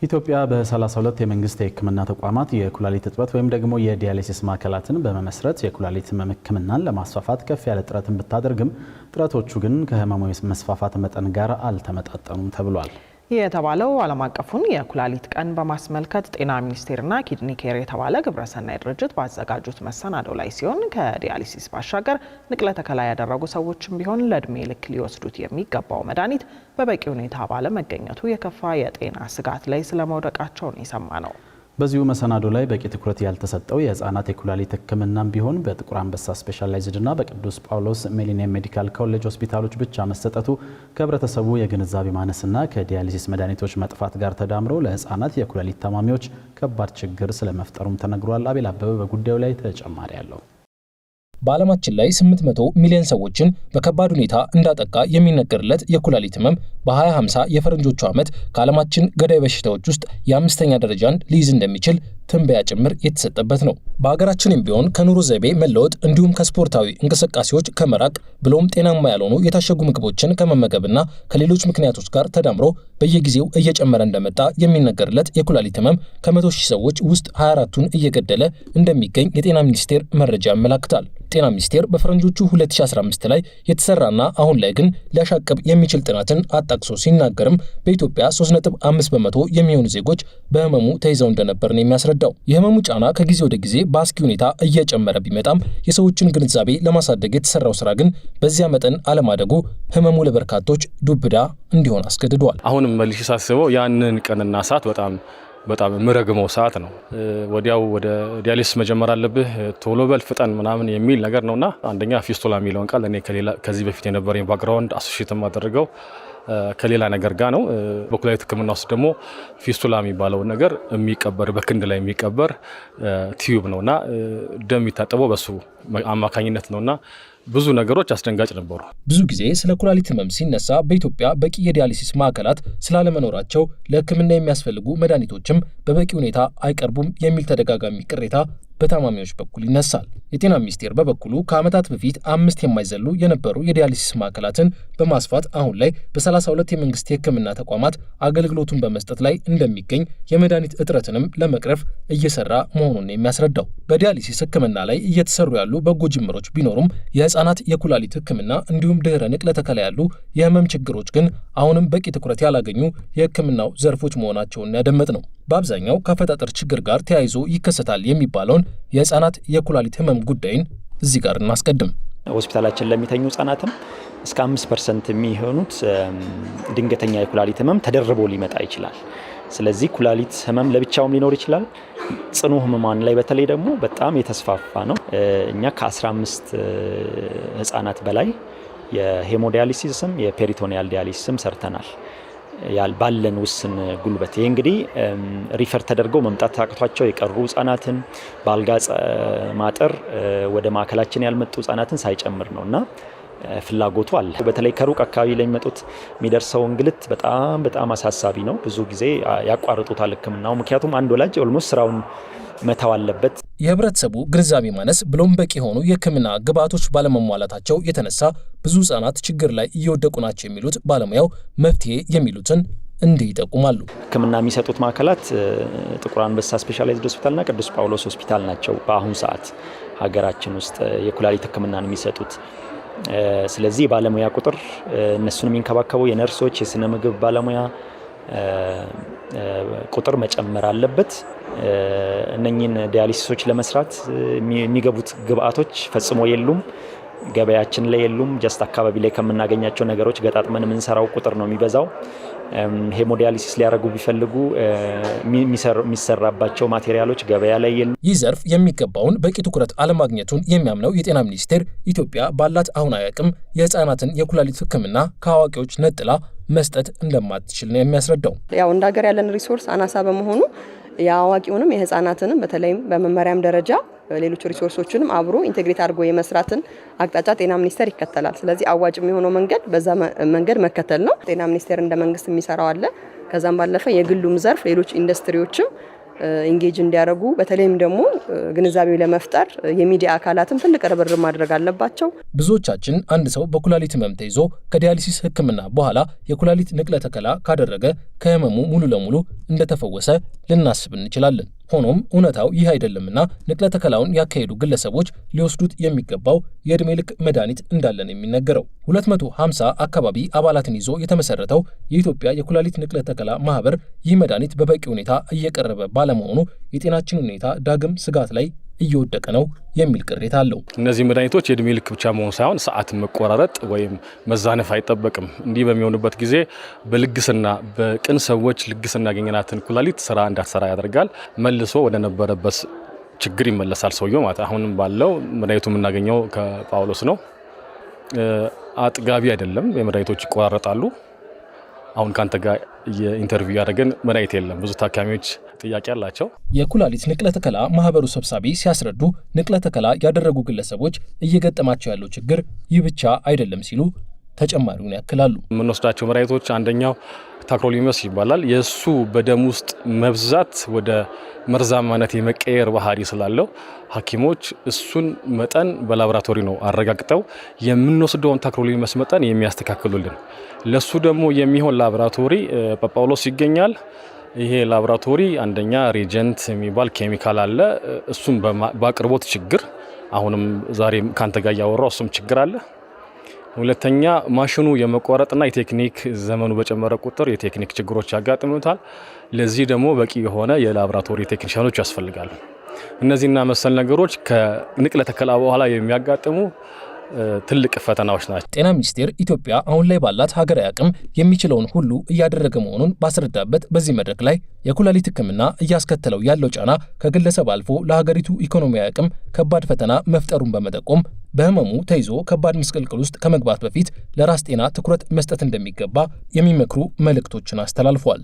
ኢትዮጵያ በ32 የመንግስት የሕክምና ተቋማት የኩላሊት እጥበት ወይም ደግሞ የዲያሊሲስ ማዕከላትን በመመስረት የኩላሊት ሕክምናን ለማስፋፋት ከፍ ያለ ጥረትን ብታደርግም ጥረቶቹ ግን ከህመሙ መስፋፋት መጠን ጋር አልተመጣጠኑም ተብሏል። የተባለው ዓለም አቀፉን የኩላሊት ቀን በማስመልከት ጤና ሚኒስቴርና ኪድኒ ኬር የተባለ ግብረሰናይ ድርጅት ባዘጋጁት መሰናዶ ላይ ሲሆን ከዲያሊሲስ ባሻገር ንቅለ ተከላ ያደረጉ ሰዎችም ቢሆን ለእድሜ ልክ ሊወስዱት የሚገባው መድኃኒት በበቂ ሁኔታ ባለመገኘቱ የከፋ የጤና ስጋት ላይ ስለመውደቃቸውን የሰማ ነው። በዚሁ መሰናዶ ላይ በቂ ትኩረት ያልተሰጠው የህፃናት የኩላሊት ሕክምናም ቢሆን በጥቁር አንበሳ ስፔሻላይዝድና በቅዱስ ጳውሎስ ሚሊኒየም ሜዲካል ኮሌጅ ሆስፒታሎች ብቻ መሰጠቱ ከህብረተሰቡ የግንዛቤ ማነስና ከዲያሊሲስ መድኃኒቶች መጥፋት ጋር ተዳምሮ ለህፃናት የኩላሊት ታማሚዎች ከባድ ችግር ስለመፍጠሩም ተነግሯል። አቤል አበበ በጉዳዩ ላይ ተጨማሪ ያለው። በዓለማችን ላይ 800 ሚሊዮን ሰዎችን በከባድ ሁኔታ እንዳጠቃ የሚነገርለት የኩላሊት ህመም በ2050 የፈረንጆቹ ዓመት ከዓለማችን ገዳይ በሽታዎች ውስጥ የ5ኛ ደረጃን ሊይዝ እንደሚችል ትንበያ ጭምር የተሰጠበት ነው። በሀገራችንም ቢሆን ከኑሮ ዘይቤ መለወጥ እንዲሁም ከስፖርታዊ እንቅስቃሴዎች ከመራቅ ብሎም ጤናማ ያልሆኑ የታሸጉ ምግቦችን ከመመገብና ከሌሎች ምክንያቶች ጋር ተዳምሮ በየጊዜው እየጨመረ እንደመጣ የሚነገርለት የኩላሊት ህመም ከ100 ሺህ ሰዎች ውስጥ 24ቱን እየገደለ እንደሚገኝ የጤና ሚኒስቴር መረጃ ያመለክታል። ጤና ሚኒስቴር በፈረንጆቹ 2015 ላይ የተሰራና አሁን ላይ ግን ሊያሻቅብ የሚችል ጥናትን አጣቅሶ ሲናገርም በኢትዮጵያ 3.5% የሚሆኑ ዜጎች በህመሙ ተይዘው እንደነበር ነው የሚያስረዳው። የህመሙ ጫና ከጊዜ ወደ ጊዜ በአስጊ ሁኔታ እየጨመረ ቢመጣም የሰዎችን ግንዛቤ ለማሳደግ የተሰራው ስራ ግን በዚያ መጠን አለማደጉ ህመሙ ለበርካቶች ዱብዳ እንዲሆን አስገድዷል። አሁንም መልሼ ሳስበው ያንን ቀንና ሰዓት በጣም ምረግመው ሰዓት ነው። ወዲያው ወደ ዲያሊሲስ መጀመር አለብህ ቶሎ በል ፍጠን ምናምን የሚል ነገር ነውና አንደኛ ፊስቱላ የሚለውን ቃል እኔ ከዚህ በፊት የነበረኝ ባክግራውንድ አሶሺየት ማደረገው ከሌላ ነገር ጋር ነው። በኩላሊት ህክምና ውስጥ ደግሞ ፊስቱላ የሚባለው ነገር የሚቀበር በክንድ ላይ የሚቀበር ቲዩብ ነውና ደም የሚታጠበው በሱ አማካኝነት ነውና ብዙ ነገሮች አስደንጋጭ ነበሩ። ብዙ ጊዜ ስለ ኩላሊት ህመም ሲነሳ በኢትዮጵያ በቂ የዲያሊሲስ ማዕከላት ስላለመኖራቸው ለህክምና የሚያስፈልጉ መድኃኒቶችም በበቂ ሁኔታ አይቀርቡም የሚል ተደጋጋሚ ቅሬታ በታማሚዎች በኩል ይነሳል። የጤና ሚኒስቴር በበኩሉ ከዓመታት በፊት 5 የማይዘሉ የነበሩ የዲያሊሲስ ማዕከላትን በማስፋት አሁን ላይ በ32 የመንግስት የህክምና ተቋማት አገልግሎቱን በመስጠት ላይ እንደሚገኝ የመድኃኒት እጥረትንም ለመቅረፍ እየሰራ መሆኑን የሚያስረዳው በዲያሊሲስ ህክምና ላይ እየተሰሩ ያሉ በጎ ጅምሮች ቢኖሩም የህፃናት የኩላሊት ህክምና እንዲሁም ድህረ ንቅለ ተከላ ያሉ የህመም ችግሮች ግን አሁንም በቂ ትኩረት ያላገኙ የህክምናው ዘርፎች መሆናቸውን ያደመጥ ነው። በአብዛኛው ከአፈጣጠር ችግር ጋር ተያይዞ ይከሰታል የሚባለውን የህፃናት የኩላሊት ህመም ጉዳይን እዚህ ጋር እናስቀድም። ሆስፒታላችን ለሚተኙ ህፃናትም እስከ 5% የሚሆኑት ድንገተኛ የኩላሊት ህመም ተደርቦ ሊመጣ ይችላል። ስለዚህ ኩላሊት ህመም ለብቻውም ሊኖር ይችላል። ጽኑ ህመማን ላይ በተለይ ደግሞ በጣም የተስፋፋ ነው። እኛ ከ15 ህፃናት በላይ የሄሞዲያሊሲስም የፔሪቶኒያል ዲያሊሲስም ሰርተናል ባለን ውስን ጉልበት። ይሄ እንግዲህ ሪፈር ተደርገው መምጣት አቅቷቸው የቀሩ ህፃናትን በአልጋ ማጠር ወደ ማዕከላችን ያልመጡ ህፃናትን ሳይጨምር ነውና ፍላጎቱ አለ። በተለይ ከሩቅ አካባቢ ላይ የሚመጡት የሚደርሰው እንግልት በጣም አሳሳቢ ነው። ብዙ ጊዜ ያቋርጡታል ህክምናው። ምክንያቱም አንድ ወላጅ ኦልሞስት ስራውን መተው አለበት። የህብረተሰቡ ግንዛቤ ማነስ ብሎም በቂ የሆኑ የህክምና ግብዓቶች ባለመሟላታቸው የተነሳ ብዙ ህጻናት ችግር ላይ እየወደቁ ናቸው የሚሉት ባለሙያው መፍትሄ የሚሉትን እንዲህ ይጠቁማሉ። ህክምና የሚሰጡት ማዕከላት ጥቁር አንበሳ ስፔሻላይዝድ ሆስፒታልና ቅዱስ ጳውሎስ ሆስፒታል ናቸው በአሁኑ ሰዓት ሀገራችን ውስጥ የኩላሊት ህክምናን የሚሰጡት። ስለዚህ የባለሙያ ቁጥር እነሱን የሚንከባከቡ የነርሶች የስነ ምግብ ባለሙያ ቁጥር መጨመር አለበት። እነኚህን ዲያሊሲሶች ለመስራት የሚገቡት ግብአቶች ፈጽሞ የሉም፣ ገበያችን ላይ የሉም። ጀስት አካባቢ ላይ ከምናገኛቸው ነገሮች ገጣጥመን የምንሰራው ቁጥር ነው የሚበዛው። ሄሞዲያሊሲስ ሊያደርጉ ቢፈልጉ የሚሰራባቸው ማቴሪያሎች ገበያ ላይ የሉም። ይህ ዘርፍ የሚገባውን በቂ ትኩረት አለማግኘቱን የሚያምነው የጤና ሚኒስቴር ኢትዮጵያ ባላት አሁናዊ አቅም የህፃናትን የኩላሊት ህክምና ከአዋቂዎች ነጥላ መስጠት እንደማትችል ነው የሚያስረዳው። ያው እንደ ሀገር ያለን ሪሶርስ አናሳ በመሆኑ የአዋቂውንም የህፃናትንም በተለይም በመመሪያም ደረጃ ሌሎች ሪሶርሶችንም አብሮ ኢንቴግሬት አድርጎ የመስራትን አቅጣጫ ጤና ሚኒስቴር ይከተላል። ስለዚህ አዋጭ የሚሆነው መንገድ በዛ መንገድ መከተል ነው። ጤና ሚኒስቴር እንደ መንግስት የሚሰራው አለ። ከዛም ባለፈ የግሉም ዘርፍ ሌሎች ኢንዱስትሪዎችም ኢንጌጅ እንዲያደርጉ በተለይም ደግሞ ግንዛቤው ለመፍጠር የሚዲያ አካላትም ትልቅ ርብርብ ማድረግ አለባቸው። ብዙዎቻችን አንድ ሰው በኩላሊት ህመም ተይዞ ከዲያሊሲስ ህክምና በኋላ የኩላሊት ንቅለ ተከላ ካደረገ ከህመሙ ሙሉ ለሙሉ እንደተፈወሰ ልናስብ እንችላለን። ሆኖም እውነታው ይህ አይደለምና ንቅለ ተከላውን ያካሄዱ ግለሰቦች ሊወስዱት የሚገባው የእድሜ ልክ መድኃኒት እንዳለን የሚነገረው 250 አካባቢ አባላትን ይዞ የተመሰረተው የኢትዮጵያ የኩላሊት ንቅለ ተከላ ማህበር ይህ መድኃኒት በበቂ ሁኔታ እየቀረበ ባለመሆኑ የጤናችን ሁኔታ ዳግም ስጋት ላይ እየወደቀ ነው የሚል ቅሬታ አለው። እነዚህ መድኃኒቶች የእድሜ ልክ ብቻ መሆን ሳይሆን ሰዓት መቆራረጥ ወይም መዛነፍ አይጠበቅም። እንዲህ በሚሆንበት ጊዜ በልግስና በቅን ሰዎች ልግስና ያገኘናትን ኩላሊት ስራ እንዳትሰራ ያደርጋል። መልሶ ወደ ነበረበት ችግር ይመለሳል ሰውየው ማለት። አሁንም ባለው መድኃኒቱ የምናገኘው ከጳውሎስ ነው። አጥጋቢ አይደለም። የመድኃኒቶች ይቆራረጣሉ። አሁን ካንተ ጋር የኢንተርቪው ያደረገን መድኃኒት የለም። ብዙ ታካሚዎች ጥያቄ አላቸው። የኩላሊት ንቅለ ተከላ ማህበሩ ሰብሳቢ ሲያስረዱ ንቅለ ተከላ ያደረጉ ግለሰቦች እየገጠማቸው ያለው ችግር ይህ ብቻ አይደለም ሲሉ ተጨማሪውን ያክላሉ። የምንወስዳቸው መድኃኒቶች አንደኛው ታክሮሊመስ ይባላል። የእሱ በደም ውስጥ መብዛት ወደ መርዛማነት የመቀየር ባህሪ ስላለው ሐኪሞች እሱን መጠን በላቦራቶሪ ነው አረጋግጠው የምንወስደውን ታክሮሊመስ መጠን የሚያስተካክሉልን። ለሱ ደግሞ የሚሆን ላቦራቶሪ በጳውሎስ ይገኛል። ይሄ ላቦራቶሪ አንደኛ ሬጀንት የሚባል ኬሚካል አለ። እሱም በአቅርቦት ችግር አሁንም ዛሬ ካንተ ጋር ያወራው እሱም ችግር አለ። ሁለተኛ ማሽኑ የመቋረጥና የቴክኒክ ዘመኑ በጨመረ ቁጥር የቴክኒክ ችግሮች ያጋጥሙታል። ለዚህ ደግሞ በቂ የሆነ የላቦራቶሪ ቴክኒሻኖች ያስፈልጋሉ። እነዚህና መሰል ነገሮች ከንቅለ ተከላ በኋላ የሚያጋጥሙ ትልቅ ፈተናዎች ናቸው። ጤና ሚኒስቴር ኢትዮጵያ አሁን ላይ ባላት ሀገራዊ አቅም የሚችለውን ሁሉ እያደረገ መሆኑን ባስረዳበት በዚህ መድረክ ላይ የኩላሊት ሕክምና እያስከተለው ያለው ጫና ከግለሰብ አልፎ ለሀገሪቱ ኢኮኖሚያዊ አቅም ከባድ ፈተና መፍጠሩን በመጠቆም በህመሙ ተይዞ ከባድ ምስቅልቅል ውስጥ ከመግባት በፊት ለራስ ጤና ትኩረት መስጠት እንደሚገባ የሚመክሩ መልእክቶችን አስተላልፏል።